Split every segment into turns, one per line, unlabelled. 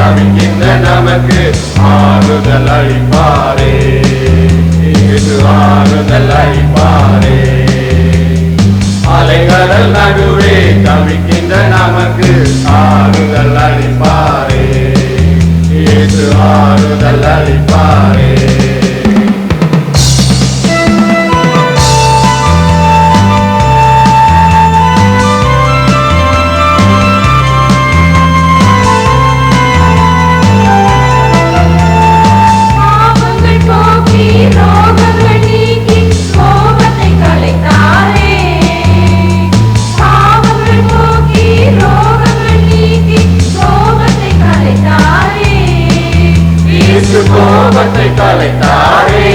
தவிக்கின்ற நமக்கு ஆறுதல் அளிப்பாரே, இயேசு ஆறுதல் அளிப்பாரே. அலைகடல் நடுவே தவிக்கின்ற நமக்கு ஆறுதல் அளிப்பாரே, இயேசு ஆறுதல் அளிப்பாரே. கோபத்தை கலைத்தாரே,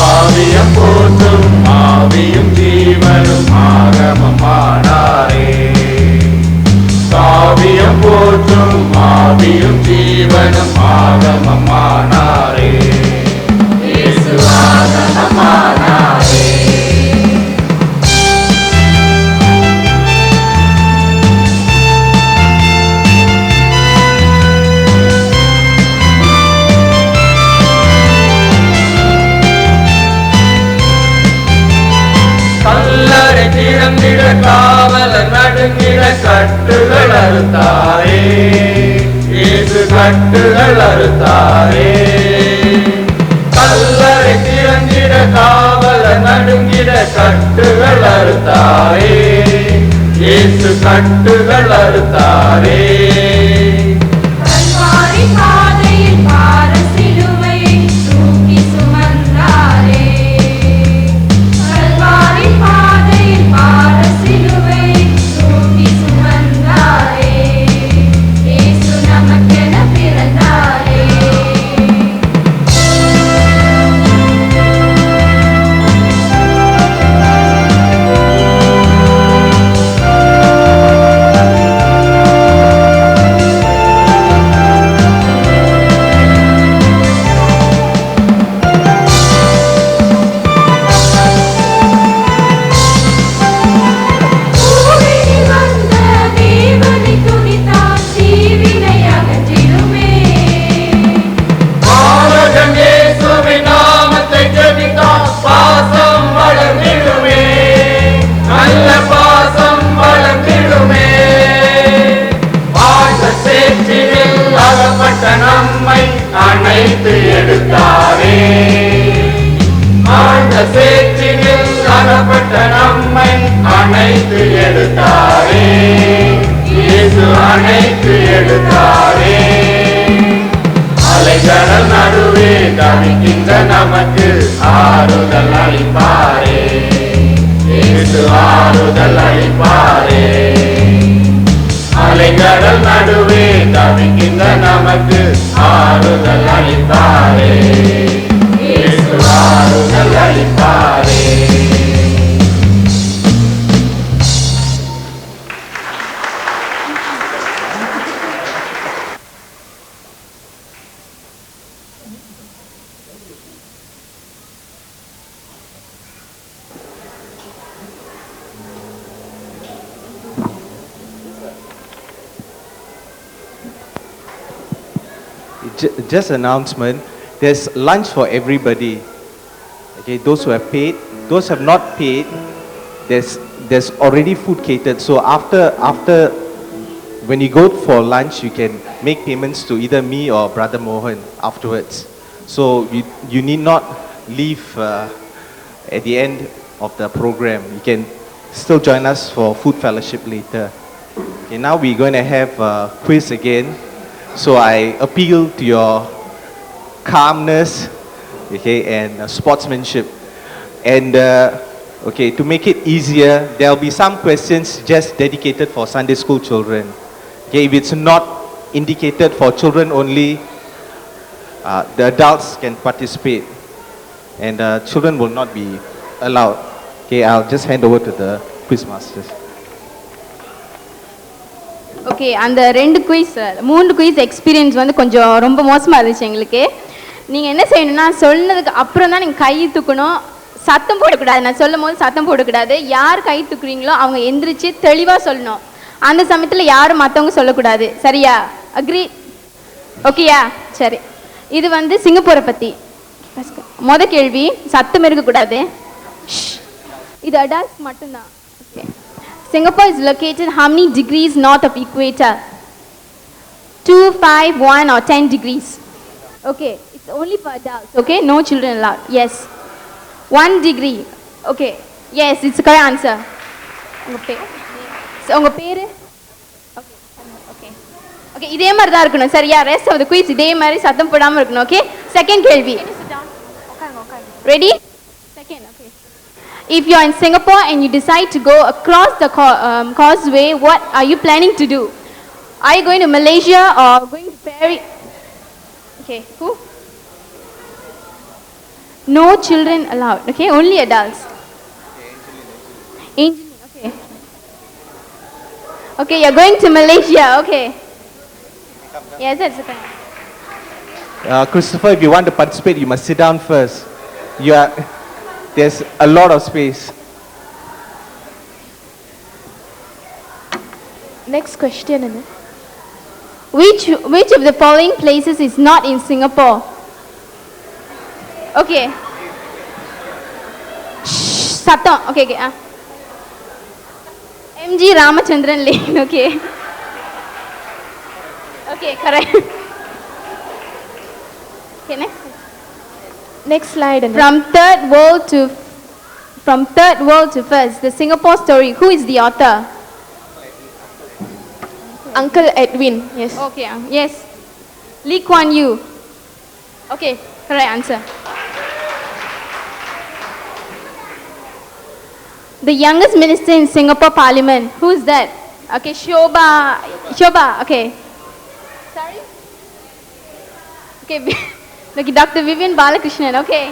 ஆவியம் போற்றும் ஆவியும் ஜீவனும் ஆகமமானாரே. காவியம் போற்றும் ஆவியும் ஜீவனும் ஆகமமானாரே, இயேசு ஆகமமானாரே. கல்லறை திறந்திட காவலர் நடுங்கிட கட்டுகள் அறுத்தாரே, இயேசு கட்டுகள் அறுத்தாரே. கல்லறை திறந்திட காவலர் நடுங்கிட கட்டுகள் அறுத்தாரே, இயேசு கட்டுகள் அறுத்தாரே. நம்மை அணைத்து எடுத்தாரே, ஆழ்ந்த சேற்றினில் அகப்பட்ட நம்மை அணைத்து எடுத்தாரே, இயேசு அணைத்து எடுத்தாரே. அலைகடல் நடுவே தவிக்கின்ற நமக்கு ஆறுதல் அளிப்பாரே, இயேசு ஆறுதல் அளிப்பாரே. அலைகடல் நடுவே தவிக்கின்ற நமக்கு ஆறுதல் அளிப்பாரே, இயேசு ஆறுதல் அளிப்பாரே.
Just announcement, there's lunch for everybody. Okay, those who have paid, those who have not paid, there's already food catered. So after when you go for lunch, you can make payments to either me or Brother Mohan afterwards. So you need not leave at the end of the program. You can still join us for food fellowship later. Okay, now we're going to have a quiz again. So I appeal to your calmness, okay, and sportsmanship. And okay, to make it easier, there will be some questions just dedicated for Sunday school children. Okay, if it's not indicated for children only, the adults can participate, and children will not be allowed. Okay, I'll just hand over to the quiz masters.
Okay, அந்த 2 quiz 3 quiz experience வந்து கொஞ்சம் ரொம்ப மோசமாக இருந்துச்சு எங்களுக்கு. நீங்கள் என்ன செய்யணும்னா, சொன்னதுக்கு அப்புறம் தான் நீங்கள் கை தூக்கணும், சத்தம் போடக்கூடாது. நான் சொல்லும் போது சத்தம் போடக்கூடாது. யார் கை தூக்குறீங்களோ அவங்க எந்திரிச்சு தெளிவாக சொல்லணும். அந்த சமயத்தில் யாரும் மற்றவங்க சொல்லக்கூடாது, சரியா? அக்ரி ஓகேயா சரி இது வந்து சிங்கப்பூரை பற்றி கேள்வி சத்தம் இருக்கக்கூடாது இது அடல்ட்ஸ் மட்டும்தான் okay Singapore is located how many degrees north of equator 2 5 1 or 10 degrees okay it's only for adults okay no children allowed yes 1 degree okay yes it's correct answer உங்க பேரு ஓகே ஓகே இதே மாதிரி தான் இருக்கணும் சரியா rest of the quiz இதே மாதிரி சத்தம் போடாம இருக்கணும் ஓகே செகண்ட் கேள்வி ready second okay if you are in Singapore and you decide to go across the causeway what are you planning to do are you going to Malaysia or going to Paris okay who no children allowed okay only adults Angeline okay okay you're going to Malaysia okay yes that's okay
Christopher, if you want to participate, you must sit down first. There's a lot of space.
Next question. Which of the following places is not in Singapore? Okay. Satam. Okay, okay. MG Ramachandran Lane. Okay. Okay, correct. Okay, next.
Next slide.
From third world to first, the Singapore story. Who is the author?
Uncle Edwin. Yes.
Okay, yes. Lee Kuan Yew. Okay, correct answer. The youngest minister in Singapore Parliament. Who is that? Okay, Shoba. Okay. Sorry? Okay. Okay, Dr. Vivian Balakrishnan, okay.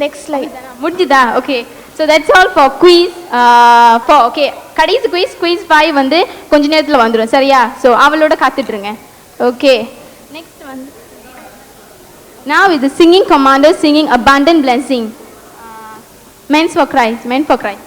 Next slide.
முடிஞ்சுதா okay so that's all for quiz 4 okay கடைசி quiz 5 வந்து கொஞ்ச நேரத்துல வந்துரும் சரியா so அவளோட காத்துட்டுருங்க okay next வந்து now is the singing commander singing abundant blessing men for Christ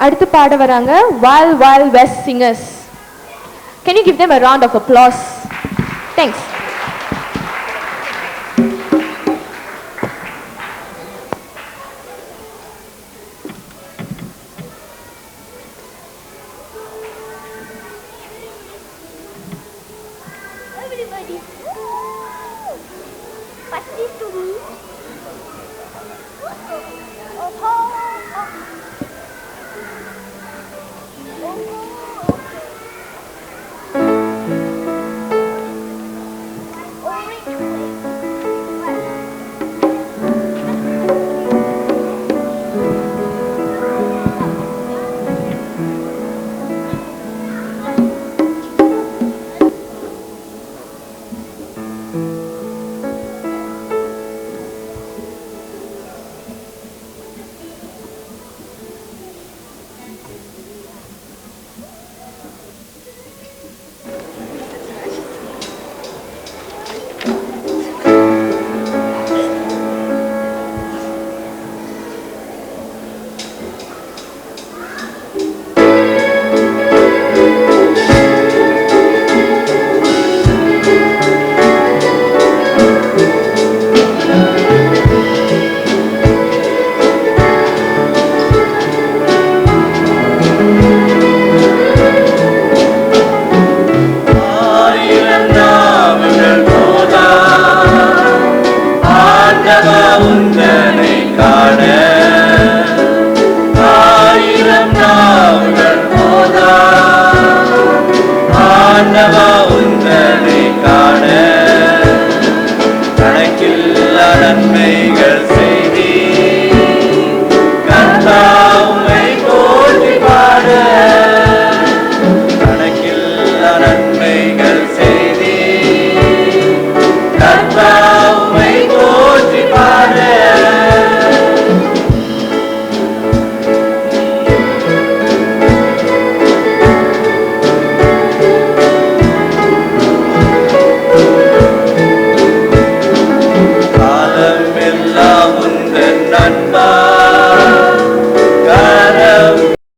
அடுத்து பாட வராங்க Wild Wild West Singers. Can you give them a round of applause? Thanks.
Everybody. Pass this to me.
உந்தனை காண ஆயிரம் நாவுகள் போதா ஆண்டவா உந்தனை காண கணக்கில்லா நன்மைகள்